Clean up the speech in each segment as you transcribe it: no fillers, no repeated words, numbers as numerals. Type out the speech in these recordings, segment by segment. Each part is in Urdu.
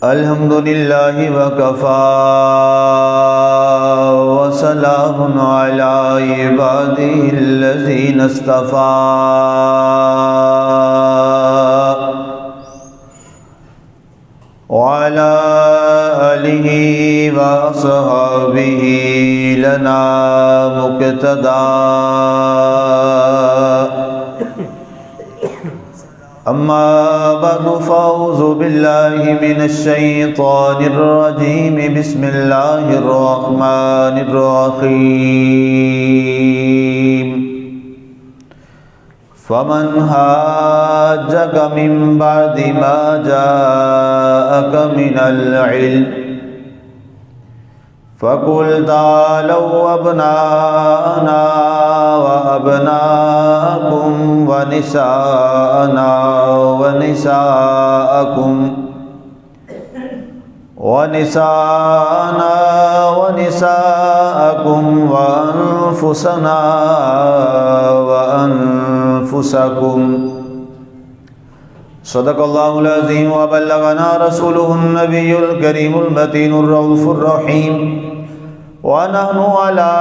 الحمد للہ وکفى وسلام علی عباده الذین اصطفى وعلى آلہ وصحبہ لنا مقتدى اما بعد فاعوذ باللہ من الشیطان الرجیم بسم اللہ الرحمن الرحیم فمن حاجک من بعد ما جاءک من العلم فقل تعالوا ابناءنا وابناءكم ونساءنا ونساءكم وأنفسنا وأنفسكم صدق الله العظيم وبلغنا رسوله النبي الكريم المتين الرؤوف الرحيم ونحن على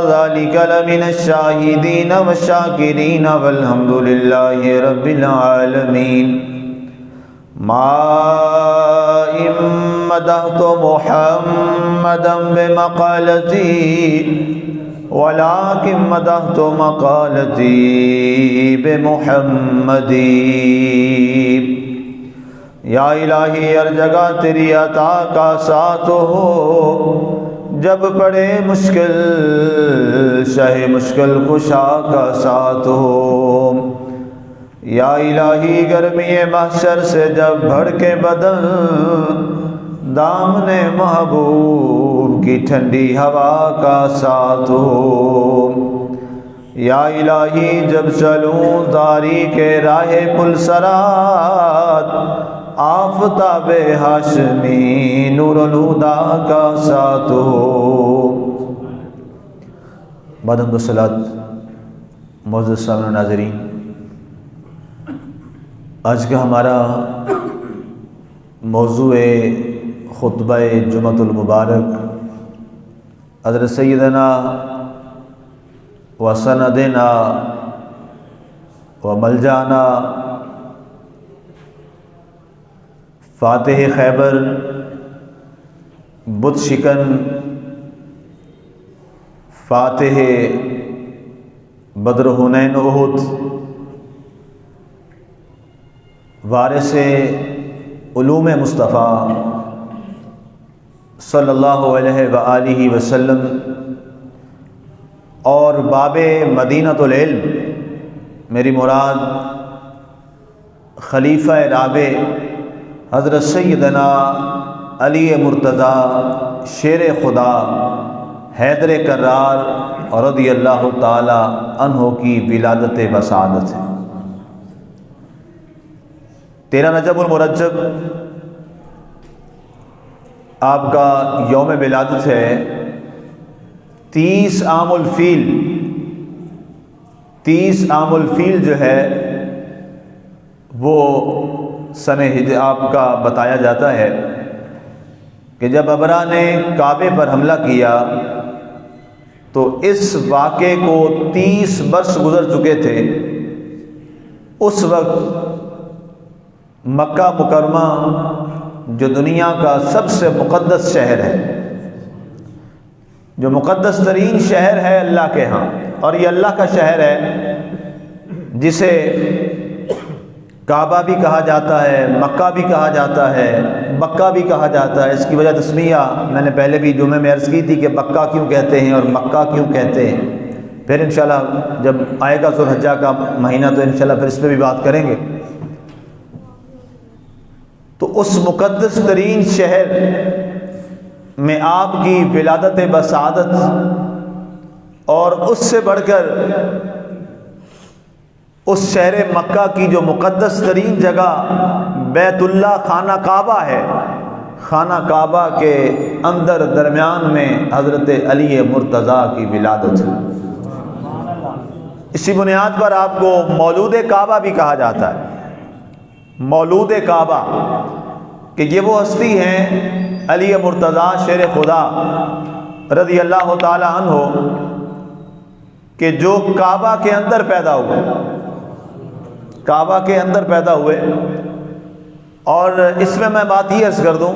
ذلك لمن الشاهدين والشاكرين والحمد لله رب العالمين ما إن مدحت محمدا بمقالتي ولكن مدحت مقالتي بمحمد یا الہی ہر جگہ تیری عطا کا ساتھ ہو، جب پڑے مشکل شہ مشکل کشا کا ساتھ ہو۔ یا الہی گرمی محشر سے جب بھڑکے بدن، دامن محبوب کی ٹھنڈی ہوا کا ساتھ ہو۔ یا الہی جب چلوں تاریک راہ پل صراط، آفتاب ہاشمی نور الہدا کا ساتھ ہو۔ بعد حمد و صلوات، معزز سامعین ناظرین، آج کا ہمارا موضوع خطبہ جمعۃ المبارک حضرت سیدنا و سندنا و ملجانا فاتح خیبر بت شکن فاتح بدر حنین احد وارث علوم مصطفیٰ صلی اللہ علیہ وآلہ وسلم اور باب مدینۃ العلم، میری مراد خلیفہ رابع حضرت سیدنا علی مرتضیٰ شیر خدا حیدر کرار رضی اللہ تعالی عنہ کی ولادت بسعادت ہے۔ 13 رجب المرجب آپ کا یوم ولادت ہے۔ 30 عام الفیل، 30 عام الفیل جو ہے وہ سن ہجری آپ کا بتایا جاتا ہے کہ جب ابرا نے کعبے پر حملہ کیا تو اس واقعے کو 30 برس گزر چکے تھے۔ اس وقت مکہ مکرمہ جو دنیا کا سب سے مقدس شہر ہے، جو مقدس ترین شہر ہے اللہ کے ہاں، اور یہ اللہ کا شہر ہے جسے کعبہ بھی کہا جاتا ہے، مکہ بھی کہا جاتا ہے، بکہ بھی کہا جاتا ہے۔ اس کی وجہ تسمیہ میں نے پہلے بھی جمعے میں عرض کی تھی کہ بکہ کیوں کہتے ہیں اور مکہ کیوں کہتے ہیں، پھر انشاءاللہ جب آئے گا ذو الحجہ کا مہینہ تو انشاءاللہ پھر اس پہ بھی بات کریں گے۔ تو اس مقدس ترین شہر میں آپ کی ولادت بسعادت، اور اس سے بڑھ کر اس شہر مکہ کی جو مقدس ترین جگہ بیت اللہ خانہ کعبہ ہے، خانہ کعبہ کے اندر درمیان میں حضرت علی مرتضیٰ کی ولادت ہے۔ اسی بنیاد پر آپ کو مولود کعبہ بھی کہا جاتا ہے۔ مولود کعبہ کہ یہ وہ ہستی ہیں علی مرتضیٰ شیر خدا رضی اللہ تعالی عنہ کہ جو کعبہ کے اندر پیدا ہوئے، کعبہ کے اندر پیدا ہوئے۔ اور اس میں بات یہ عرض کر دوں،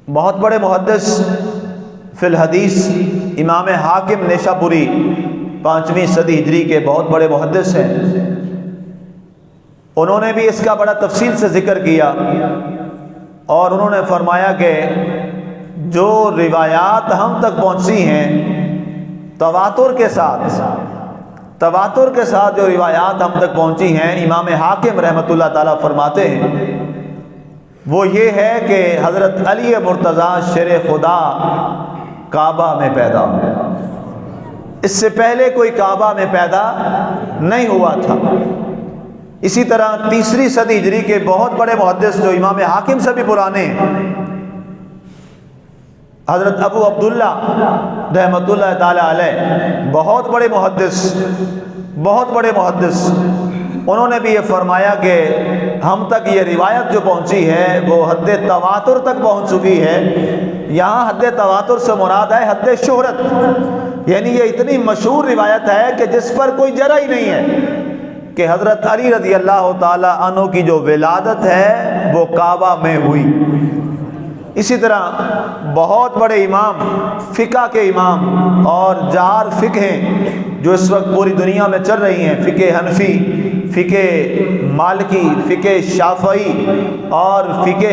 بہت بڑے محدث فی الحدیث امام حاکم نیشابوری 5ویں صدی ہجری کے بہت بڑے محدث ہیں، انہوں نے بھی اس کا بڑا تفصیل سے ذکر کیا، اور انہوں نے فرمایا کہ جو روایات ہم تک پہنچی ہیں تواتر کے ساتھ جو روایات ہم تک پہنچی ہیں، امام حاکم رحمۃ اللہ تعالیٰ فرماتے ہیں وہ یہ ہے کہ حضرت علی مرتضیٰ شیر خدا کعبہ میں پیدا ہوئے، اس سے پہلے کوئی کعبہ میں پیدا نہیں ہوا تھا۔ اسی طرح 3 صدی ہجری کے بہت بڑے محدث جو امام حاکم سے بھی پرانے ہیں، حضرت ابو عبداللہ رحمۃ اللہ تعالی علیہ، بہت بڑے محدث، انہوں نے بھی یہ فرمایا کہ ہم تک یہ روایت جو پہنچی ہے وہ حد تواتر تک پہنچ چکی ہے۔ یہاں حد تواتر سے مراد ہے حد شہرت، یعنی یہ اتنی مشہور روایت ہے کہ جس پر کوئی جرح ہی نہیں ہے کہ حضرت علی رضی اللہ تعالی عنہ کی جو ولادت ہے وہ کعبہ میں ہوئی۔ اسی طرح بہت بڑے امام، فقہ کے امام اور جار فقہ ہیں جو اس وقت پوری دنیا میں چل رہی ہیں، فقہ حنفی، فقہ مالکی، فقہ شافعی اور فقہ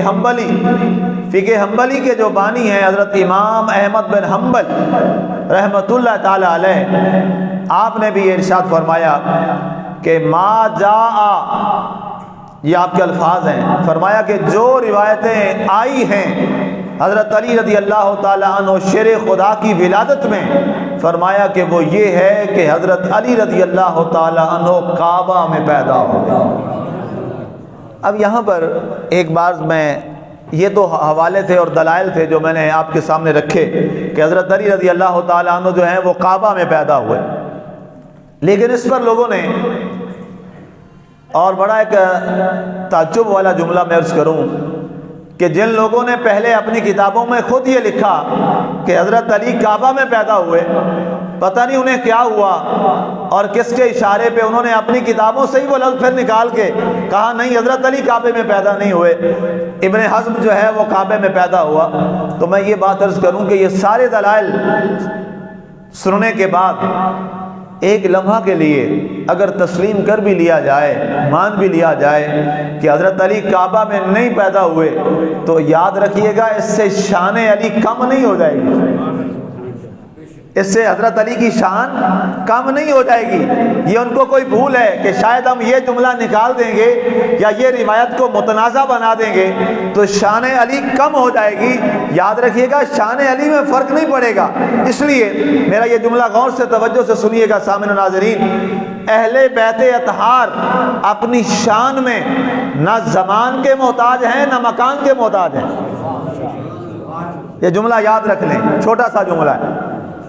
حنبلی کے جو بانی ہیں حضرت امام احمد بن حنبل رحمۃ اللہ تعالی علیہ، آپ نے بھی یہ ارشاد فرمایا کہ ما جاء، یہ آپ کے الفاظ ہیں، فرمایا کہ جو روایتیں آئی ہیں حضرت علی رضی اللہ تعالی عنہ شیر خدا کی ولادت میں، فرمایا کہ وہ یہ ہے کہ حضرت علی رضی اللہ تعالی عنہ کعبہ میں پیدا ہوئے۔ اب یہاں پر ایک بار یہ تو حوالے تھے اور دلائل تھے جو میں نے آپ کے سامنے رکھے کہ حضرت علی رضی اللہ تعالی عنہ جو ہیں وہ کعبہ میں پیدا ہوئے، لیکن اس پر لوگوں نے، اور بڑا ایک تعجب والا جملہ میں عرض کروں کہ جن لوگوں نے پہلے اپنی کتابوں میں خود یہ لکھا کہ حضرت علی کعبہ میں پیدا ہوئے، پتہ نہیں انہیں کیا ہوا اور کس کے اشارے پہ انہوں نے اپنی کتابوں سے ہی وہ لفظ پھر نکال کے کہا نہیں حضرت علی کعبے میں پیدا نہیں ہوئے، ابن حزم جو ہے وہ کعبے میں پیدا ہوا۔ تو میں یہ بات عرض کروں کہ یہ سارے دلائل سننے کے بعد ایک لمحہ کے لیے اگر تسلیم کر بھی لیا جائے، مان بھی لیا جائے کہ حضرت علی کعبہ میں نہیں پیدا ہوئے، تو یاد رکھیے گا اس سے شان علی کم نہیں ہو جائے گی، اس سے حضرت علی کی شان کم نہیں ہو جائے گی۔ یہ ان کو کوئی بھول ہے کہ شاید ہم یہ جملہ نکال دیں گے یا یہ روایت کو متنازع بنا دیں گے تو شان علی کم ہو جائے گی۔ یاد رکھیے گا شان علی میں فرق نہیں پڑے گا۔ اس لیے میرا یہ جملہ غور سے توجہ سے سنیے گا سامعین و ناظرین، اہل بیت اطہار اپنی شان میں نہ زمان کے محتاج ہیں نہ مکان کے محتاج ہیں۔ یہ جملہ یاد رکھ لیں، چھوٹا سا جملہ ہے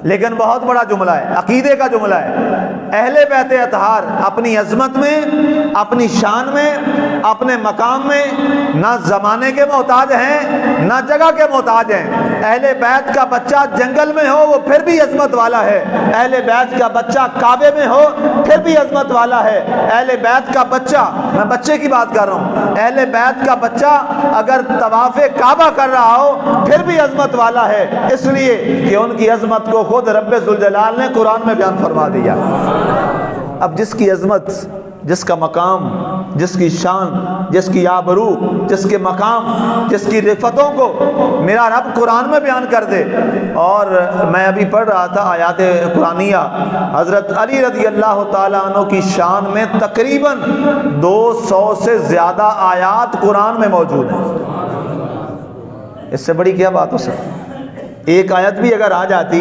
لیکن بہت بڑا جملہ ہے، عقیدے کا جملہ ہے۔ اہل بیت اطہار اپنی عظمت میں، اپنی شان میں، اپنے مقام میں نہ زمانے کے محتاج ہیں نہ جگہ کے محتاج ہیں۔ اہل بیت کا بچہ جنگل میں ہو وہ پھر بھی عظمت والا ہے، اہل بیت کا بچہ کعبے میں ہو پھر بھی عظمت والا ہے، اہل بیت کا بچہ، میں بچے کی بات کر رہا ہوں، اہل بیت کا بچہ اگر طواف کعبہ کر رہا ہو پھر بھی عظمت والا ہے، اس لیے کہ ان کی عظمت کو خود رب ذوالجلال نے قرآن میں بیان فرما دیا۔ اب جس کی عظمت، جس کا مقام، جس کی شان، جس کی آبرو، جس کے مقام، جس کی رفتوں کو میرا رب قرآن میں بیان کر دے، اور میں ابھی پڑھ رہا تھا آیات قرآنیہ، حضرت علی رضی اللہ تعالیٰ عنہ کی شان میں تقریباً 200 سے زیادہ آیات قرآن میں موجود ہیں۔ اس سے بڑی کیا بات ہو سکتی؟ ایک آیت بھی اگر آ جاتی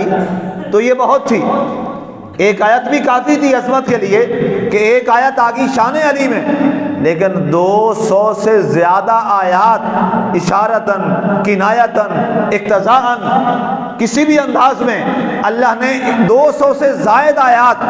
تو یہ بہت تھی، ایک آیت بھی کافی تھی عظمت کے لیے کہ ایک آیت آگی شان علی میں، لیکن 200 سے زیادہ آیات اشارتاً، کنایتاً، اقتضاءً، کسی بھی انداز میں اللہ نے 200 سے زائد آیات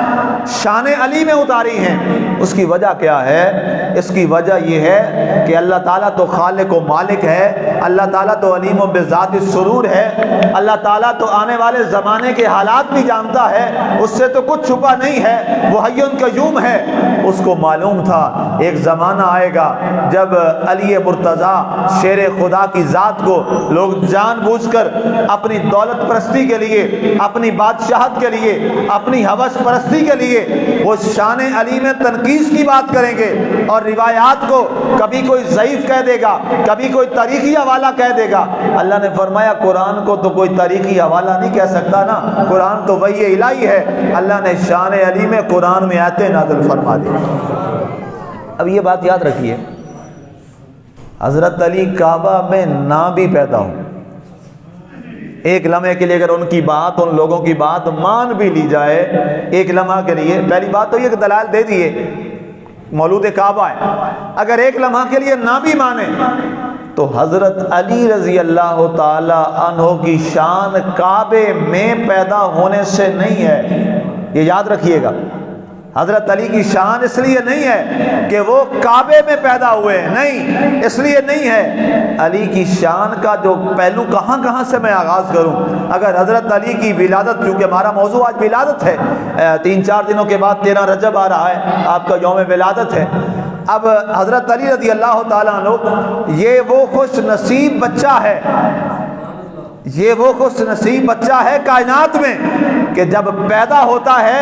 شان علی میں اتاری ہیں۔ اس کی وجہ کیا ہے؟ اس کی وجہ یہ ہے کہ اللہ تعالیٰ تو خالق و مالک ہے، اللہ تعالیٰ تو علیم و بذات السرور ہے، اللہ تعالیٰ تو آنے والے زمانے کے حالات بھی جانتا ہے، اس سے تو کچھ چھپا نہیں ہے، وہ حی قیوم ہے۔ اس کو معلوم تھا ایک زمانہ آئے گا جب علی مرتضیٰ شیر خدا کی ذات کو لوگ جان بوجھ کر اپنی دولت پرستی کے لیے، اپنی بادشاہت کے لیے، اپنی ہوس پرستی کے لیے وہ شان علی میں تنقیص کی بات کریں گے، اور روایات کو کبھی کوئی ضعیف کہہ دے گا، کبھی کوئی تاریخی حوالہ کہہ دے گا۔ اللہ نے فرمایا قرآن کو تو کوئی تاریخی حوالہ نہیں کہہ سکتا نا، قرآن تو وحی الہی ہے۔ اللہ نے شان علی میں قرآن میں آیتیں نازل فرما دی۔ اب یہ بات یاد رکھیے، حضرت علی کعبہ میں نہ بھی پیدا ہوں، ایک لمحے کے لیے اگر ان کی بات، ان لوگوں کی بات مان بھی لی جائے ایک لمحہ کے لیے، پہلی بات تو یہ کہ دلائل دے دیے مولود کعبہ ہے، اگر ایک لمحہ کے لیے نہ بھی مانے تو حضرت علی رضی اللہ تعالی عنہ کی شان کعبے میں پیدا ہونے سے نہیں ہے، یہ یاد رکھیے گا۔ حضرت علی کی شان اس لیے نہیں ہے کہ وہ کعبے میں پیدا ہوئے ہیں، نہیں، اس لیے نہیں ہے۔ علی کی شان کا جو پہلو کہاں سے میں آغاز کروں؟ اگر حضرت علی کی ولادت، کیونکہ ہمارا موضوع آج ولادت ہے، 3-4 دنوں کے بعد 13 رجب آ رہا ہے، آپ کا یوم ولادت ہے۔ اب حضرت علی رضی اللہ تعالیٰ عنہ یہ وہ خوش نصیب بچہ ہے، یہ وہ خوش نصیب بچہ ہے کائنات میں کہ جب پیدا ہوتا ہے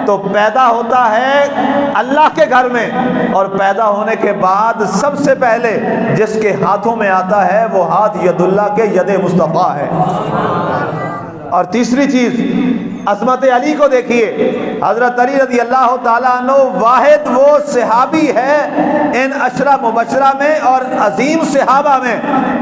تو پیدا ہوتا ہے اللہ کے گھر میں، اور پیدا ہونے کے بعد سب سے پہلے جس کے ہاتھوں میں آتا ہے وہ ہاتھ ید اللہ کے ید مصطفیٰ ہے۔ اور تیسری چیز، عظمت علی کو دیکھیے، حضرت علی رضی اللہ تعالیٰ عنہ واحد وہ صحابی ہے ان عشرہ مبشرہ میں اور عظیم صحابہ میں،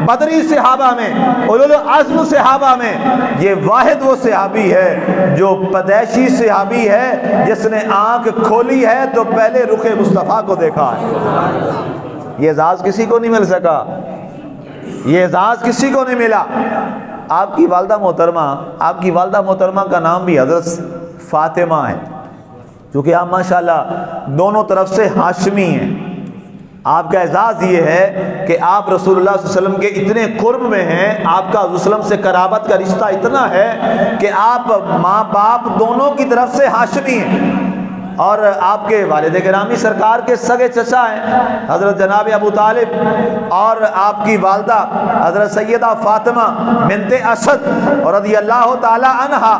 بدری صحابہ میں، اولو العزم صحابہ میں، یہ واحد وہ صحابی ہے جو پیدائشی صحابی ہے جس نے آنکھ کھولی ہے تو پہلے رخ مصطفیٰ کو دیکھا ہے۔ یہ اعزاز کسی کو نہیں مل سکا، یہ اعزاز کسی کو نہیں ملا۔ آپ کی والدہ محترمہ کا نام بھی حضرت فاطمہ ہے، کیونکہ آپ ماشاءاللہ دونوں طرف سے ہاشمی ہیں۔ آپ کا اعزاز یہ ہے کہ آپ رسول اللہ صلی اللہ علیہ وسلم کے اتنے قرب میں ہیں، آپ کا حضور صلی اللہ علیہ وسلم سے قرابت کا رشتہ اتنا ہے کہ آپ ماں باپ دونوں کی طرف سے ہاشمی ہیں، اور آپ کے والد گرامی سرکار کے سگے چچا ہیں حضرت جناب ابو طالب، اور آپ کی والدہ حضرت سیدہ فاطمہ بنت اسد رضی اللہ تعالی عنہا،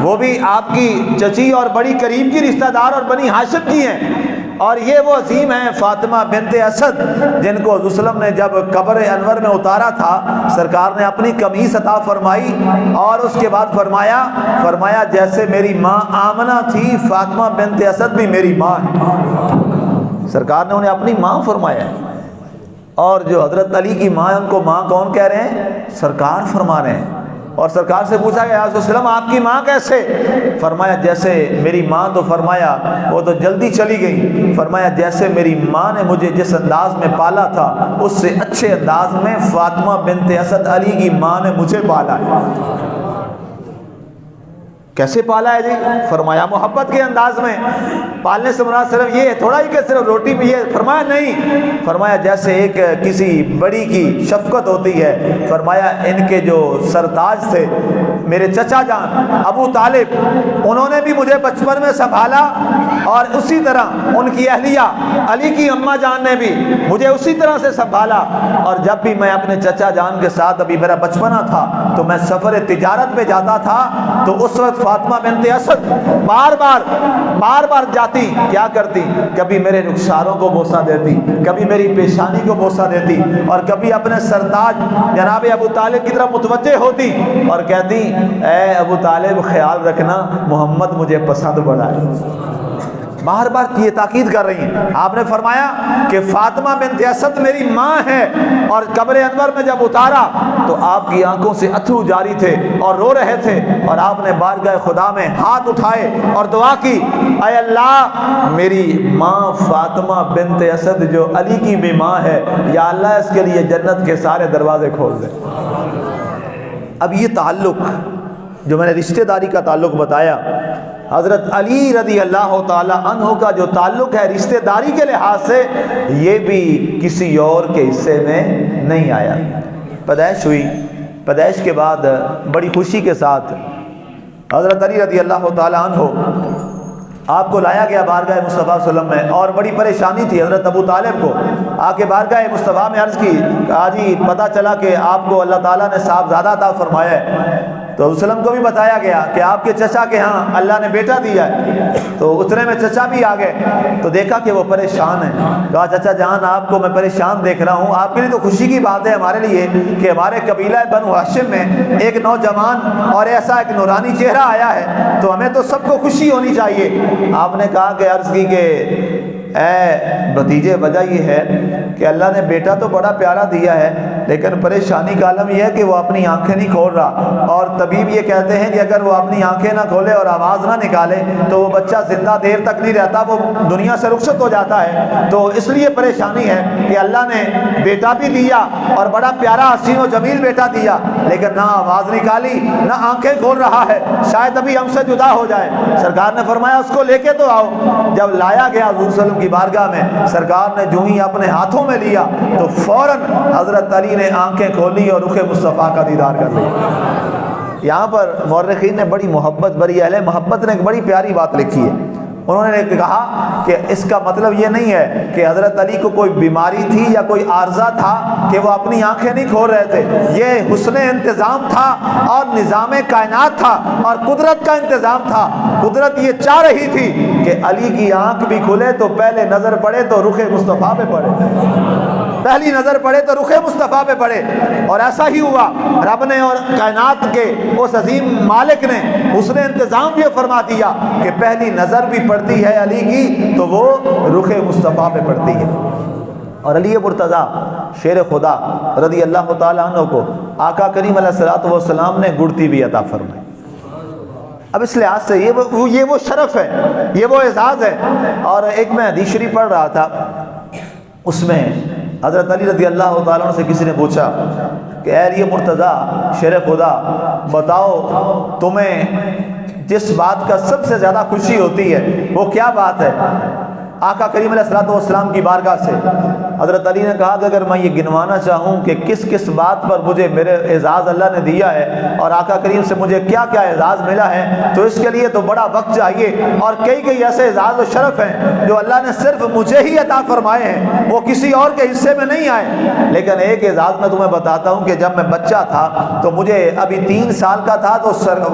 وہ بھی آپ کی چچی اور بڑی قریب کی رشتہ دار اور بنی ہاشم کی ہیں۔ اور یہ وہ عظیم ہیں فاطمہ بنت اسد جن کو حضور صلی اللہ علیہ وسلم نے جب قبر انور میں اتارا تھا، سرکار نے اپنی قمیص عطا فرمائی اور اس کے بعد فرمایا جیسے میری ماں آمنہ تھی، فاطمہ بنت اسد بھی میری ماں ہے۔ سرکار نے انہیں اپنی ماں فرمایا ہے، اور جو حضرت علی کی ماں ہے ان کو ماں کون کہہ رہے ہیں؟ سرکار فرما رہے ہیں۔ اور سرکار سے پوچھا گیا یا رسول اللہ آپ کی ماں کیسے؟ فرمایا جیسے میری ماں، تو فرمایا وہ تو جلدی چلی گئی، فرمایا جیسے میری ماں نے مجھے جس انداز میں پالا تھا اس سے اچھے انداز میں فاطمہ بنت اسد علی کی ماں نے مجھے پالا ہے۔ کیسے پالا ہے جی؟ فرمایا محبت کے انداز میں۔ پالنے سے مراد صرف یہ تھوڑا ہی کہ صرف روٹی بھی ہے، فرمایا نہیں، فرمایا جیسے ایک کسی بڑی کی شفقت ہوتی ہے۔ فرمایا ان کے جو سرتاج تھے میرے چچا جان ابو طالب، انہوں نے بھی مجھے بچپن میں سنبھالا، اور اسی طرح ان کی اہلیہ علی کی اماں جان نے بھی مجھے اسی طرح سے سنبھالا۔ اور جب بھی میں اپنے چچا جان کے ساتھ، ابھی میرا بچپنا تھا تو میں سفر تجارت پہ جاتا تھا، تو اس وقت فاطمہ بنت اسد بار بار جاتی، کیا کرتی؟ کبھی میرے رخساروں کو بوسہ دیتی، کبھی میری پیشانی کو بوسہ دیتی، اور کبھی اپنے سرتاج جناب ابو طالب کی طرف متوجہ ہوتی اور کہتی اے ابو طالب خیال رکھنا محمد مجھے پسند بڑا ہے۔ بار بار یہ تاکید کر رہی ہیں۔ آپ نے فرمایا کہ فاطمہ بنت اسد میری ماں ہے، اور قبر انور میں جب اتارا تو آپ کی آنکھوں سے اتھرو جاری تھے اور رو رہے تھے، اور آپ نے بارگاہ خدا میں ہاتھ اٹھائے اور دعا کی، اے اللہ میری ماں فاطمہ بنت اسد جو علی کی بھی ماں ہے، یا اللہ اس کے لیے جنت کے سارے دروازے کھول دے۔ اب یہ تعلق جو میں نے رشتہ داری کا تعلق بتایا، حضرت علی رضی اللہ تعالی عنہ کا جو تعلق ہے رشتہ داری کے لحاظ سے، یہ بھی کسی اور کے حصے میں نہیں آیا۔ پیدائش ہوئی، پیدائش کے بعد بڑی خوشی کے ساتھ حضرت علی رضی اللہ تعالی عنہ آپ کو لایا گیا بارگاہ مصطفیٰ صلی اللہ علیہ وسلم میں، اور بڑی پریشانی تھی حضرت ابو طالب کو۔ آ کے بارگاہ مصطفیٰ میں عرض کی، کہا جی پتہ چلا کہ آپ کو اللہ تعالیٰ نے صاحبزادہ عطا فرمایا ہے۔ تو وسلم کو بھی بتایا گیا کہ آپ کے چچا کے ہاں اللہ نے بیٹا دیا ہے۔ تو اتنے میں چچا بھی آ گئے، تو دیکھا کہ وہ پریشان ہیں۔ کہا چچا جان آپ کو میں پریشان دیکھ رہا ہوں، آپ کے لیے تو خوشی کی بات ہے ہمارے لیے کہ ہمارے قبیلہ بنو ہاشم میں ایک نوجوان اور ایسا ایک نورانی چہرہ آیا ہے، تو ہمیں تو سب کو خوشی ہونی چاہیے۔ آپ نے کہا کہ عرض کی کہ اے بھتیجے، وجہ یہ ہے کہ اللہ نے بیٹا تو بڑا پیارا دیا ہے، لیکن پریشانی کا عالم یہ ہے کہ وہ اپنی آنکھیں نہیں کھول رہا، اور طبیب یہ کہتے ہیں کہ اگر وہ اپنی آنکھیں نہ کھولے اور آواز نہ نکالے تو وہ بچہ زندہ دیر تک نہیں رہتا، وہ دنیا سے رخصت ہو جاتا ہے۔ تو اس لیے پریشانی ہے کہ اللہ نے بیٹا بھی دیا اور بڑا پیارا حسین و جمیل بیٹا دیا، لیکن نہ آواز نکالی نہ آنکھیں کھول رہا ہے، شاید ابھی ہم سے جدا ہو جائے۔ سرکار نے فرمایا اس کو لے کے تو آؤ۔ جب لایا گیا حضور صلی اللہ علیہ وسلم کی بارگاہ میں، سرکار نے جو ہی اپنے ہاتھوں میں لیا تو فوراً حضرت علی نے آنکھیں کھولی اور رخ مصطفیٰ کا دیدار کر لیا۔ یہاں پر مورخین نے بڑی محبت، بڑی اہل محبت نے ایک بڑی پیاری بات لکھی ہے۔ انہوں نے کہا کہ اس کا مطلب یہ نہیں ہے کہ حضرت علی کو کوئی بیماری تھی یا کوئی عارضہ تھا کہ وہ اپنی آنکھیں نہیں کھول رہے تھے، یہ حسن انتظام تھا اور نظام کائنات تھا اور قدرت کا انتظام تھا۔ قدرت یہ چاہ رہی تھی کہ علی کی آنکھ بھی کھلے تو پہلے نظر پڑے تو رخ مصطفیٰ پہ پڑے، پہلی نظر پڑے تو رخ مصطفیٰ پہ پڑے، اور ایسا ہی ہوا۔ رب نے اور کائنات کے اس عظیم مالک نے حسن انتظام یہ فرما دیا کہ پہلی نظر بھی پڑتی ہے علی کی تو وہ رخ مصطفیٰ پہ پڑتی ہے۔ اور علی مرتضیٰ شیر خدا رضی اللہ تعالیٰ عنہ کو آقا کریم علیہ الصلوۃ والسلام نے گڑتی بھی عطا فرمائی۔ اب اس لحاظ سے یہ وہ شرف ہے، یہ وہ اعزاز ہے۔ اور ایک میں حدیث شریف پڑھ رہا تھا، اس میں حضرت علی رضی اللہ تعالیٰ عنہ سے کسی نے پوچھا کہ اے علی مرتضیٰ شیر خدا، بتاؤ تمہیں جس بات کا سب سے زیادہ خوشی ہوتی ہے وہ کیا بات ہے؟ آقا کریم علیہ الصلوۃ والسلام کی بارگاہ سے حضرت علی نے کہا کہ اگر میں یہ گنوانا چاہوں کہ کس کس بات پر مجھے میرے اعزاز اللہ نے دیا ہے اور آقا کریم سے مجھے کیا کیا اعزاز ملا ہے، تو اس کے لیے تو بڑا وقت چاہیے، اور کئی ایسے اعزاز و شرف ہیں جو اللہ نے صرف مجھے ہی عطا فرمائے ہیں، وہ کسی اور کے حصے میں نہیں آئے۔ لیکن ایک اعزاز میں تمہیں بتاتا ہوں کہ جب میں بچہ تھا تو مجھے ابھی 3 سال کا تھا، تو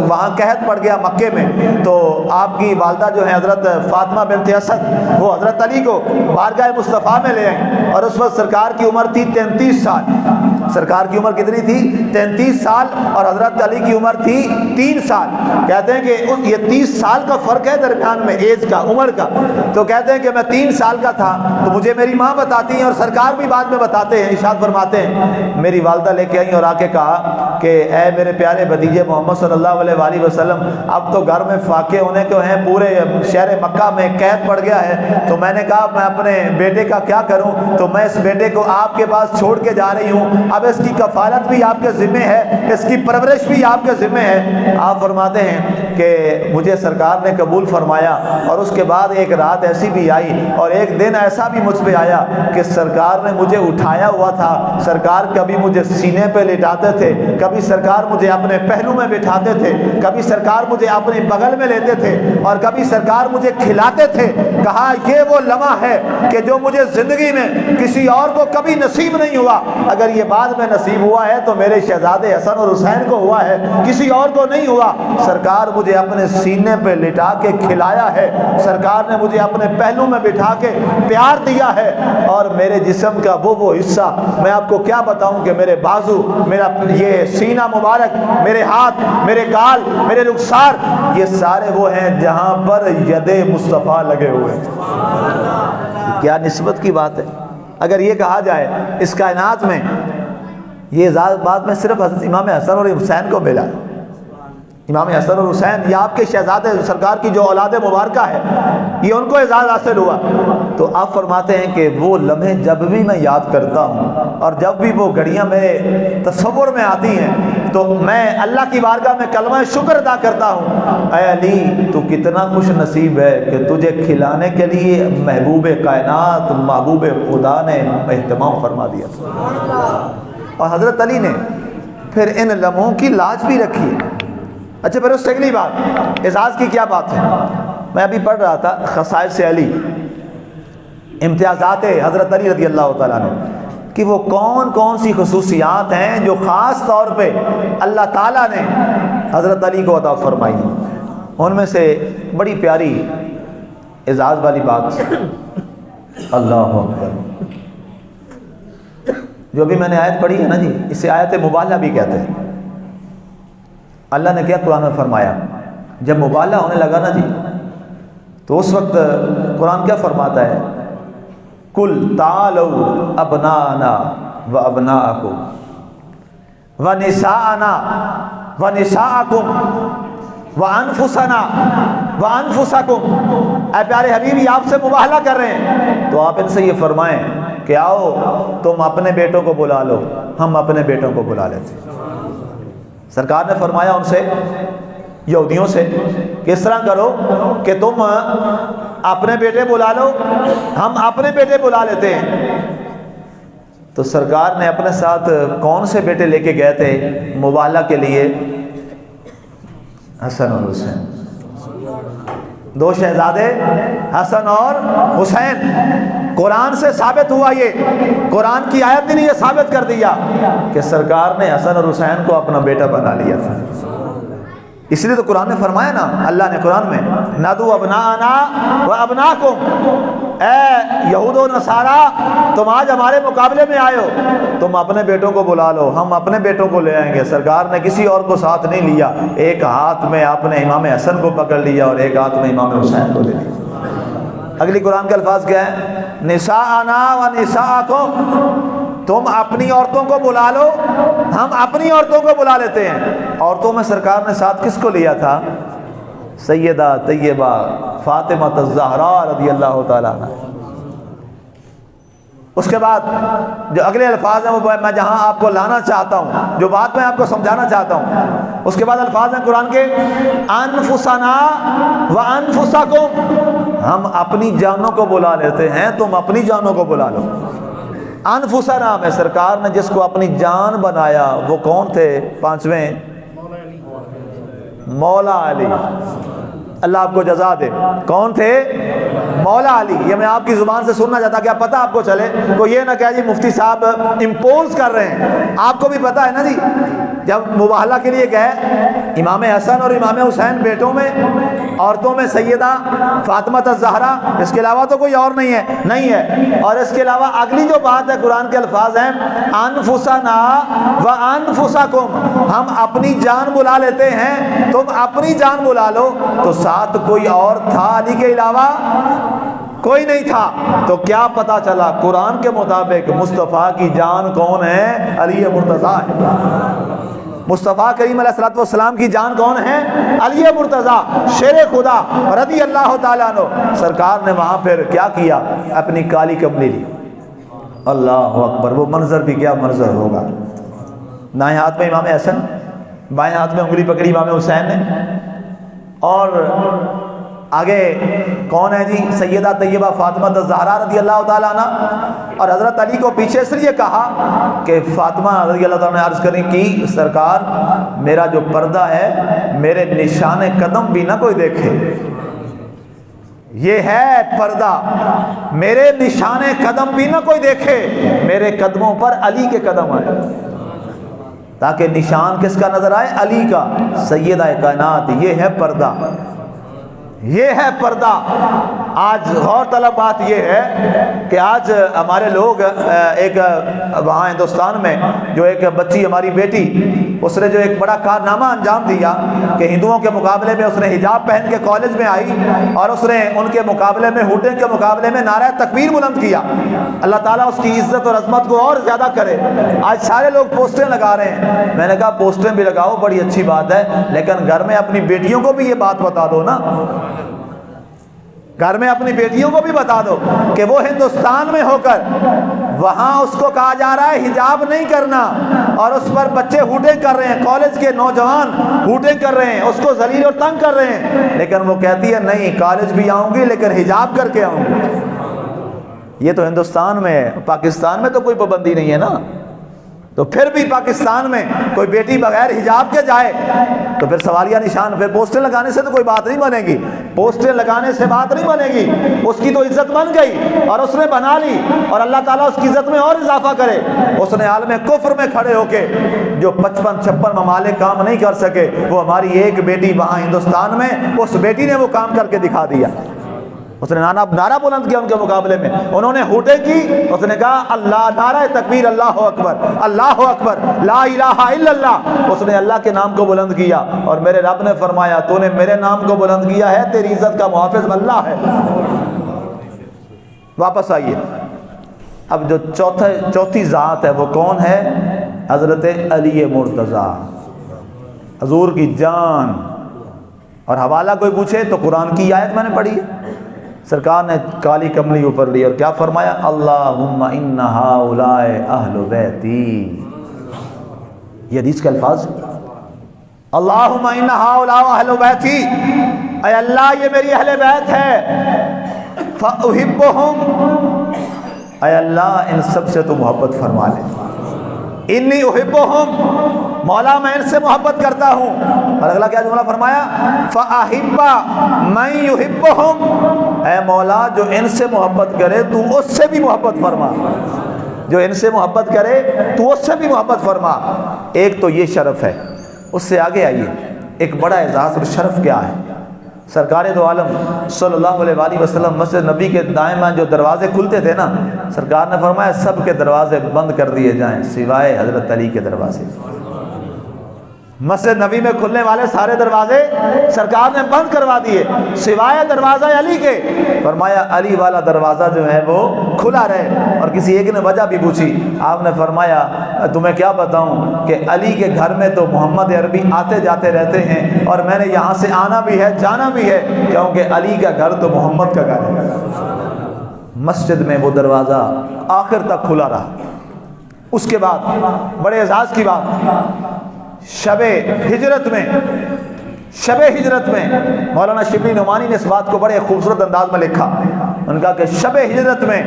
وہاں قحط پڑ گیا مکے میں، تو آپ کی والدہ جو ہے حضرت فاطمہ بنت اسد، وہ حضرت علی کو بارگاہ مصطفیٰ میں لے آئیں، اور اس وقت سرکار کی عمر تھی 33 سال۔ سرکار کی عمر کتنی تھی؟ 33 سال، اور حضرت علی کی عمر تھی 3 سال۔ کہتے ہیں کہ یہ 30 سال کا فرق ہے درمیان میں، ایج کا، عمر کا۔ تو کہتے ہیں کہ میں 3 سال کا تھا تو مجھے میری ماں بتاتی ہیں، اور سرکار بھی بعد میں بتاتے ہیں، ارشاد فرماتے ہیں میری والدہ لے کے آئیں اور آ کے کہا کہ اے میرے پیارے بھتیجے محمد صلی اللہ علیہ وآلہ وسلم، اب تو گھر میں فاقے ہونے کو ہیں، پورے شہر مکہ میں قحط پڑ گیا ہے، تو میں نے کہا میں اپنے بیٹے کا کیا کروں، تو میں اس بیٹے کو آپ کے پاس چھوڑ کے جا رہی ہوں، اب اس کی کفالت بھی آپ کے ذمہ ہے، اس کی پرورش بھی آپ کے ذمہ ہے۔ آپ فرماتے ہیں کہ مجھے سرکار نے قبول فرمایا، اور اس کے بعد ایک رات ایسی بھی آئی اور ایک دن ایسا بھی مجھ پہ آیا کہ سرکار نے مجھے اٹھایا ہوا تھا، سرکار کبھی مجھے سینے پہ لٹاتے تھے، کبھی سرکار مجھے اپنے پہلو میں بٹھاتے تھے، کبھی سرکار مجھے اپنے بغل میں لیتے تھے، اور کبھی سرکار مجھے کھلاتے تھے۔ کہا یہ وہ لمحہ ہے کہ جو مجھے زندگی میں کسی اور کو کبھی نصیب نہیں ہوا، اگر یہ بعد میں نصیب ہوا ہے تو میرے شہزادے حسن اور حسین کو ہوا ہے، کسی اور کو نہیں ہوا۔ سرکار مجھے اپنے سینے پہ لٹا کے کھلایا ہے، سرکار نے مجھے اپنے پہلو میں بٹھا کے پیار دیا ہے، اور میرے جسم کا وہ حصہ میں آپ کو کیا بتاؤں کہ میرے بازو، میرا یہ سینہ مبارک، میرے ہاتھ، میرے گال، میرے رخسار، یہ سارے وہ ہیں جہاں پر ید مصطفیٰ لگے ہوئے ہیں۔ کیا نسبت کی بات ہے! اگر یہ کہا جائے اس کائنات میں یہ بات میں صرف حضرت امام حسن اور حسین کو ملا، امام حسن اور حسین، یہ آپ کے شہزادے سرکار کی جو اولاد مبارکہ ہے، یہ ان کو اعزاز حاصل ہوا۔ تو آپ فرماتے ہیں کہ وہ لمحے جب بھی میں یاد کرتا ہوں اور جب بھی وہ گھڑیاں میرے تصور میں آتی ہیں تو میں اللہ کی بارگاہ میں کلمہ شکر ادا کرتا ہوں، اے علی تو کتنا خوش نصیب ہے کہ تجھے کھلانے کے لیے محبوب کائنات محبوب خدا نے اہتمام فرما دیا۔ اور حضرت علی نے پھر ان لمحوں کی لاج بھی رکھی ہے۔ اچھا، پھر اس سے اگلی بات، اعزاز کی کیا بات ہے؟ میں ابھی پڑھ رہا تھا خصائص علی، امتیازات حضرت علی رضی اللہ تعالیٰ عنہ، کہ وہ کون کون سی خصوصیات ہیں جو خاص طور پہ اللہ تعالیٰ نے حضرت علی کو عطا فرمائی۔ ان میں سے بڑی پیاری اعزاز والی بات، اللہ اکبر، جو بھی میں نے آیت پڑھی ہے نا جی، اسے آیت مبالغہ بھی کہتے ہیں۔ اللہ نے کیا قرآن میں فرمایا؟ جب مبالغہ ہونے لگا نا جی، تو اس وقت قرآن کیا فرماتا ہے؟ کل تعالوا ابنانا و ابناءکم و نساءنا و نساءکم و انفسنا و انفسکم۔ اے پیارے حبیبی، آپ سے مباہلہ کر رہے ہیں تو آپ ان سے یہ فرمائیں کہ آؤ تم اپنے بیٹوں کو بلا لو، ہم اپنے بیٹوں کو بلا لیتے ہیں۔ سرکار نے فرمایا ان سے، یہودیوں سے، کہ اس طرح کرو کہ تم اپنے بیٹے بلا لو، ہم اپنے بیٹے بلا لیتے ہیں۔ تو سرکار نے اپنے ساتھ کون سے بیٹے لے کے گئے تھے مبالغہ کے لیے؟ حسن اور حسین، دو شہزادے حسن اور حسین۔ قرآن سے ثابت ہوا، یہ قرآن کی آیت نے یہ ثابت کر دیا کہ سرکار نے حسن اور حسین کو اپنا بیٹا بنا لیا تھا۔ اس لیے تو قرآن نے فرمایا نا، اللہ نے قرآن میں ندعو ابناءنا و ابناءکم، اے یہود و نصارا تم آج ہمارے مقابلے میں آئے ہو، تم اپنے بیٹوں کو بلا لو، ہم اپنے بیٹوں کو لے آئیں گے۔ سرکار نے کسی اور کو ساتھ نہیں لیا، ایک ہاتھ میں آپ نے امام حسن کو پکڑ لیا اور ایک ہاتھ میں امام حسین کو لے لیا۔ اگلی قرآن کے الفاظ کیا ہے؟ نساءنا و نساءکم، تم اپنی عورتوں کو بلا لو، ہم اپنی عورتوں کو بلا لیتے ہیں۔ عورتوں میں سرکار نے ساتھ کس کو لیا تھا؟ سیدہ طیبہ فاطمہ الزہراء رضی اللہ تعالیٰ عنہ۔ اس کے بعد جو اگلے الفاظ ہیں وہ میں جہاں آپ کو لانا چاہتا ہوں، جو بات میں آپ کو سمجھانا چاہتا ہوں، اس کے بعد الفاظ ہیں قرآن کے، انفسنا و انفسکم، ہم اپنی جانوں کو بلا لیتے ہیں، تم اپنی جانوں کو بلا لو۔ انفسنا میں سرکار نے جس کو اپنی جان بنایا وہ کون تھے؟ پانچویں مولا علی، اللہ آپ کو جزا دے۔ کون تھے؟ مولا علی۔ یہ میں آپ کی زبان سے سننا چاہتا کہ آپ پتہ آپ کو چلے، کو یہ نہ کہا جی مفتی صاحب امپوز کر رہے ہیں، آپ کو بھی پتہ ہے نا جی۔ جب مباہلہ کے لیے گئے، امام حسن اور امام حسین بیٹوں میں، عورتوں میں سیدہ فاطمہ الزہرا، اس کے علاوہ تو کوئی اور نہیں ہے۔ اور اس کے علاوہ اگلی جو بات ہے قرآن کے الفاظ ہیں انفسنا و انفسکم، ہم اپنی جان بلا لیتے ہیں، تم اپنی جان بلا لو۔ تو ساتھ کوئی اور تھا علی کے علاوہ؟ کوئی نہیں تھا۔ تو کیا پتا چلا؟ قرآن کے مطابق مصطفیٰ کی جان کون ہے؟ علی مرتضیٰ ہے۔ مصطفیٰ کریم علیہ الصلوۃ والسلام کی جان کون ہے؟ علی مرتضیٰ شیر خدا رضی اللہ تعالیٰ عنہ۔ سرکار نے وہاں پھر کیا کیا؟ اپنی کالی کملی لی۔ اللہ اکبر، وہ منظر بھی کیا منظر ہوگا۔ دائیں ہاتھ میں امام حسن، بائیں ہاتھ میں انگلی پکڑی امام حسین نے، اور آگے کون ہے جی؟ سیدہ طیبہ فاطمہ الزہرا رضی اللہ تعالیٰ عنہ۔ اور حضرت علی کو پیچھے سے یہ کہا کہ فاطمہ رضی اللہ تعالیٰ نے عرض کریں کہ سرکار میرا جو پردہ ہے، میرے نشان قدم بھی نہ کوئی دیکھے، یہ ہے پردہ، میرے نشان قدم بھی نہ کوئی دیکھے، میرے قدموں پر علی کے قدم آئے، تاکہ نشان کس کا نظر آئے؟ علی کا، سیدہ کائنات۔ یہ ہے پردہ، یہ ہے پردہ۔ آج غور طلب بات یہ ہے کہ آج ہمارے لوگ ایک وہاں ہندوستان میں جو ایک بچی ہماری بیٹی، اس نے جو ایک بڑا کارنامہ انجام دیا کہ ہندوؤں کے مقابلے میں اس نے حجاب پہن کے کالج میں آئی اور اس نے ان کے مقابلے میں، ہوٹنگ کے مقابلے میں نعرہ تکبیر بلند کیا۔ اللہ تعالیٰ اس کی عزت اور عظمت کو اور زیادہ کرے۔ آج سارے لوگ پوسٹریں لگا رہے ہیں، میں نے کہا پوسٹریں بھی لگاؤ، بڑی اچھی بات ہے، لیکن گھر میں اپنی بیٹیوں کو بھی یہ بات بتا دو نا، گھر میں اپنی بیٹیوں کو بھی بتا دو کہ وہ ہندوستان میں ہو کر وہاں اس کو کہا جا رہا ہے حجاب نہیں کرنا، اور اس پر بچے ہوٹنگ کر رہے ہیں، کالج کے نوجوان ہوٹنگ کر رہے ہیں، اس کو ذلیل اور تنگ کر رہے ہیں، لیکن وہ کہتی ہے نہیں کالج بھی آؤں گی لیکن حجاب کر کے آؤں گی۔ یہ تو ہندوستان میں ہے، پاکستان میں تو کوئی پابندی نہیں ہے نا۔ تو پھر بھی پاکستان میں کوئی بیٹی بغیر حجاب کے جائے تو پھر سوالیہ نشان، پھر پوسٹر لگانے سے تو کوئی بات نہیں بنے گی، پوسٹر لگانے سے بات نہیں بنے گی۔ اس کی تو عزت بن گئی اور اس نے بنا لی، اور اللہ تعالیٰ اس کی عزت میں اور اضافہ کرے۔ اس نے عالم کفر میں کھڑے ہو کے جو 55-56 ممالک کام نہیں کر سکے، وہ ہماری ایک بیٹی وہاں ہندوستان میں، اس بیٹی نے وہ کام کر کے دکھا دیا۔ اس نے نعرہ بلند کیا ان کے مقابلے میں، انہوں نے ہوٹے کی، اس نے کہا اللہ، نعرہ تکبیر، اللہ اکبر، اللہ اکبر، لا الہ الا اللہ، اس نے اللہ کے نام کو بلند کیا، اور میرے رب نے فرمایا تو نے میرے نام کو بلند کیا ہے، تیری عزت کا محافظ اللہ ہے۔ واپس آئیے، اب جو چوتھی ذات ہے وہ کون ہے؟ حضرت علی مرتضیٰ، حضور کی جان۔ اور حوالہ کوئی پوچھے تو قرآن کی آیت میں نے پڑھی ہے، سرکار نے کالی کملی اوپر لی اور کیا فرمایا؟ اللہم ان ہؤلاء اہل بیتی، یہ حدیث کے الفاظ، اللہم ان ہؤلاء اہل بیتی، اے اللہ یہ میری اہل بیت ہے، فاحبہم، اے اللہ ان سب سے تو محبت فرما لے، انی احبہم، مولا میں ان سے محبت کرتا ہوں۔ اور اگلا کیا جملہ فرمایا؟ فاحب من یحبہم، اے مولا جو ان سے محبت کرے تو اس سے بھی محبت فرما، جو ان سے محبت کرے تو اس سے بھی محبت فرما۔ ایک تو یہ شرف ہے، اس سے آگے آئیے، ایک بڑا اعزاز اور شرف کیا ہے؟ سرکار دو عالم صلی اللہ علیہ وآلہ وسلم مسجد نبی کے دائیں بائیں جو دروازے کھلتے تھے نا، سرکار نے فرمایا سب کے دروازے بند کر دیے جائیں سوائے حضرت علی کے دروازے۔ مسجد نبی میں کھلنے والے سارے دروازے سرکار نے بند کروا دیے سوائے دروازہ علی کے۔ فرمایا علی والا دروازہ جو ہے وہ کھلا رہے۔ اور کسی ایک نے وجہ بھی پوچھی، آپ نے فرمایا تمہیں کیا بتاؤں کہ علی کے گھر میں تو محمد عربی آتے جاتے رہتے ہیں، اور میں نے یہاں سے آنا بھی ہے جانا بھی ہے، کیونکہ علی کا گھر تو محمد کا گھر ہے۔ مسجد میں وہ دروازہ آخر تک کھلا رہا۔ اس کے بعد بڑے اعزاز کی بات، شب ہجرت میں مولانا شبلی نعمانی نے اس بات کو بڑے خوبصورت انداز میں لکھا۔ ان کا کہ شب ہجرت میں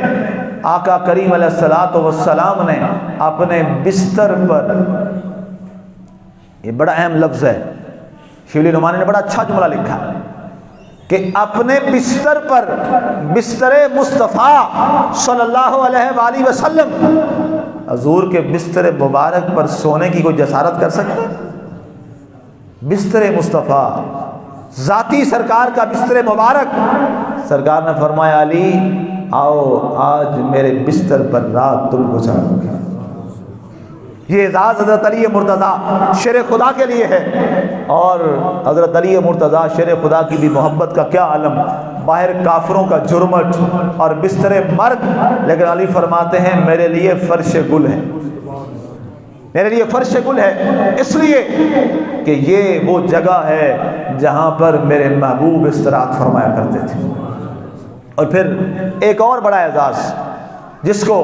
آقا کریم علیہ الصلوۃ والسلام نے اپنے بستر پر، یہ بڑا اہم لفظ ہے، شبلی نعمانی نے بڑا اچھا جملہ لکھا کہ اپنے بستر پر، بستر مصطفیٰ صلی اللہ علیہ وآلہ وسلم، حضور کے بستر مبارک پر سونے کی کوئی جسارت کر سکتا ہے؟ بستر مصطفیٰ، ذاتی سرکار کا بستر مبارک، سرکار نے فرمایا علی آؤ آج میرے بستر پر رات تم گزارو گے۔ یہ اعزاز حضرت علی مرتضیٰ شیر خدا کے لیے ہے، اور حضرت علی مرتضیٰ شیر خدا کی بھی محبت کا کیا عالم، باہر کافروں کا جرمٹ اور بستر مرگ، لیکن علی فرماتے ہیں میرے لیے فرش گل ہے، میرے لیے فرش گل ہے، اس لیے کہ یہ وہ جگہ ہے جہاں پر میرے محبوب استراحت فرمایا کرتے تھے۔ اور پھر ایک اور بڑا اعزاز جس کو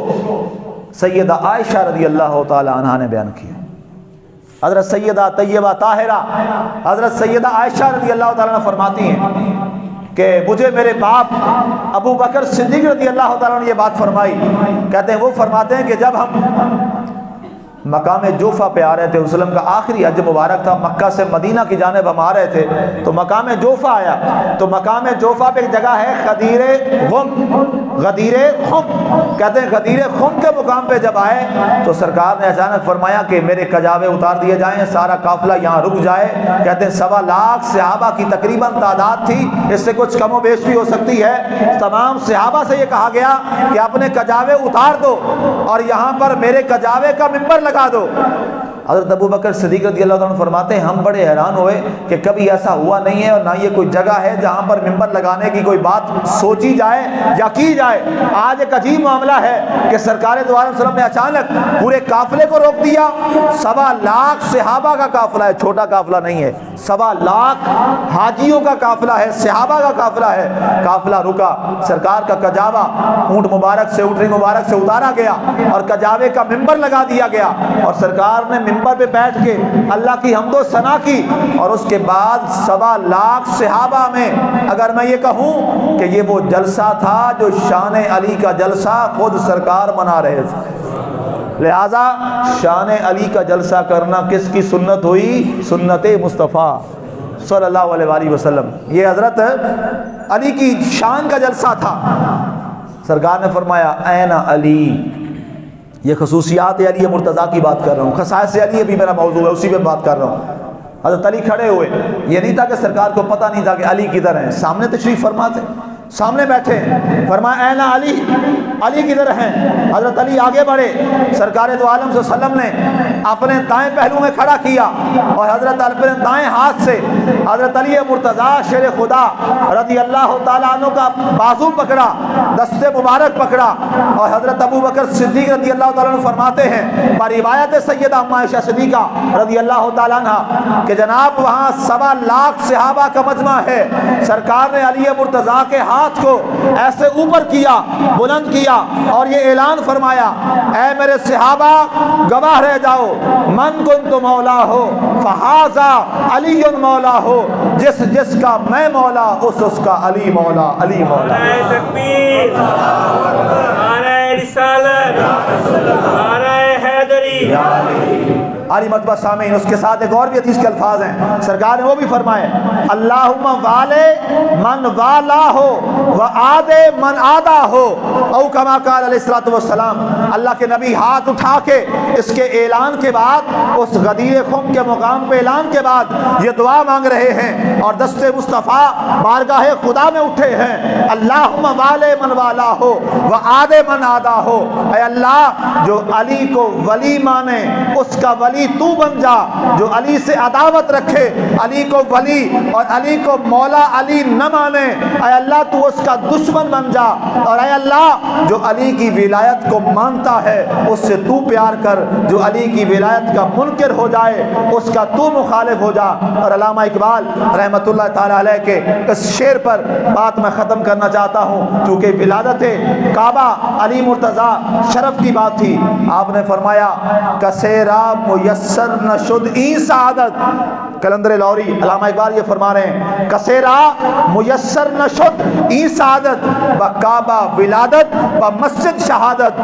سیدہ عائشہ رضی اللہ تعالی عنہا نے بیان کیا، حضرت سیدہ طیبہ طاہرہ حضرت سیدہ عائشہ رضی اللہ تعالی عنہ فرماتی ہیں کہ مجھے میرے باپ ابو بکر صدیق رضی اللہ تعالیٰ نے یہ بات فرمائی، کہتے ہیں وہ فرماتے ہیں کہ جب ہم مقام جوفہ پہ آ رہے تھے، وسلم کا آخری حج مبارک تھا، مکہ سے مدینہ کی جانب ہم آ رہے تھے تو مقام جوفہ آیا، تو مقام جوفہ پہ ایک جگہ ہے غدیر خم، غدیر خم کہتے ہیں، غدیر خم کے مقام پہ جب آئے تو سرکار نے اچانک فرمایا کہ میرے کجاوے اتار دیے جائیں، سارا قافلہ یہاں رک جائے۔ کہتے ہیں 1.25 لاکھ صحابہ کی تقریباً تعداد تھی، اس سے کچھ کم و بیش بھی ہو سکتی ہے۔ تمام صحابہ سے یہ کہا گیا کہ اپنے کجاوے اتار دو اور یہاں پر میرے کجاوے کا ممبر لگا دو۔ حضرت ابو بکر صدیق رضی اللہ عنہ فرماتے ہیں ہم بڑے حیران ہوئے کہ کبھی ایسا ہوا نہیں ہے اور نہ یہ کوئی جگہ ہے جہاں پر ممبر لگانے کی کوئی بات سوچی جائے یا کی جائے۔ آج ایک عجیب معاملہ ہے کہ سرکار دو عالم وسلم نے اچانک پورے قافلے کو روک دیا۔ 1.25 لاکھ صحابہ کا قافلہ ہے، چھوٹا قافلہ نہیں ہے، 1.25 لاکھ حاجیوں کا قافلہ ہے، صحابہ کا قافلہ ہے۔ قافلہ رکا، سرکار کا کجاوا اونٹ مبارک سے، اونٹنی مبارک سے اتارا گیا اور کجاوے کا ممبر لگا دیا گیا، اور سرکار نے ممبر پہ بیٹھ کے اللہ کی حمد و ثنا کی، اور اس کے بعد 1.25 لاکھ صحابہ میں اگر میں یہ کہوں کہ یہ وہ جلسہ تھا جو شان علی کا جلسہ خود سرکار منا رہے تھے۔ لہذا شان علی کا جلسہ کرنا کس کی سنت ہوئی؟ سنت مصطفیٰ صلی اللہ علیہ وآلہ وسلم۔ یہ حضرت علی کی شان کا جلسہ تھا۔ سرکار نے فرمایا این علی، یہ خصوصیات علی مرتضیٰ کی بات کر رہا ہوں، خصائص علی بھی میرا موضوع ہے، اسی پہ بات کر رہا ہوں۔ حضرت علی کھڑے ہوئے، یہ نہیں تھا کہ سرکار کو پتہ نہیں تھا کہ علی کدھر ہیں، سامنے تشریف فرما تھے، سامنے بیٹھے ہیں۔ فرمایا این علی، علی کدھر ہیں؟ حضرت علی آگے بڑھے، سرکار دو عالم صلی اللہ علیہ وسلم نے اپنے دائیں پہلو میں کھڑا کیا اور حضرت اپنے دائیں ہاتھ سے حضرت علی مرتضیٰ شیر خدا رضی اللہ تعالیٰ عنہ کا بازو پکڑا، دست مبارک پکڑا، اور حضرت ابو بکر صدیق رضی اللہ تعالیٰ عنہ فرماتے ہیں روایت سیدہ ام عائشہ صدیقہ رضی اللہ تعالیٰ عنہ کہ جناب وہاں 1.25 لاکھ صحابہ کا مجمع ہے، سرکار نے علی مرتضیٰ کے ہاتھ کو ایسے اوپر کیا، بلند کیا اور یہ اعلان فرمایا اے میرے صحابہ گواہ رہ جاؤ، من کنت مولا ہو فہذا علی مولا ہو، جس جس کا میں مولا اس کا علی مولا، علی مولا۔ نعرہ تکبیر، نعرہ رسالت، نعرہ حیدری۔ علی مرتبہ سامعین، اس کے ساتھ ایک اور بھی حدیث کے الفاظ ہیں، سرکار نے وہ بھی فرمائے اللہم والے من والا ہو وعادے من آدھا ہو، او کما قال علیہ الصلوۃ والسلام۔ اللہ کے نبی ہاتھ اٹھا کے اس کے اعلان کے بعد، اس غدیر خم کے مقام پہ اعلان کے بعد یہ دعا مانگ رہے ہیں اور دست مصطفیٰ بارگاہ خدا میں اٹھے ہیں، اللہم والے من والا ہو وعادے من آدھا ہو، اے اللہ جو علی کو ولی مانے اس کا ولی تو بن جا، جو علی سے عداوت رکھے، علی کو ولی اور علی کو مولا علی نہ مانے، اے اللہ تو اس کا دشمن بن جا، اور اے اللہ جو علی کی ولایت کو مانتا ہے اس سے تو پیار کر، جو علی کی ولایت کا منکر ہو جائے اس کا تو مخالف ہو جا۔ اور علامہ اقبال رحمۃ اللہ تعالیٰ علیہ کے اس شعر پر بات میں ختم کرنا چاہتا ہوں، کیونکہ ولادت کعبہ علی مرتضیٰ شرف کی بات تھی۔ آپ نے فرمایا کسیرا میسر نشد این سعادت، کلندر لاہوری علامہ اقبال یہ فرما رہے ہیں کسیرا میسر نشد این سعادت بکعبہ ولادت بمسجد شہادت۔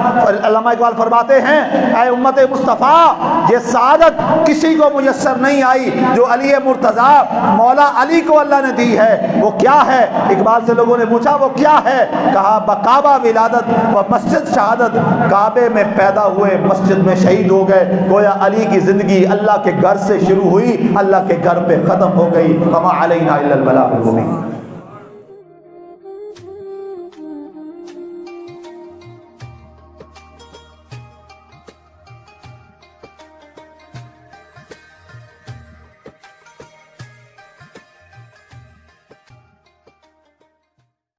علامہ اقبال فرماتے ہیں اے امت مصطفیٰ یہ سعادت کسی کو میسر نہیں آئی جو علی مرتضیٰ مولا علی کو اللہ نے دی ہے، وہ کیا ہے؟ اقبال سے لوگوں نے پوچھا وہ کیا ہے؟ کہا بکعبہ ولادت و مسجد شہادت، کعبے میں پیدا ہوئے مسجد میں شہید ہو گئے، گویا علی کی زندگی اللہ کے گھر سے شروع ہوئی، اللہ کے گھر پہ ختم ہو گئی۔ وما علینا الا البلاغ المبین۔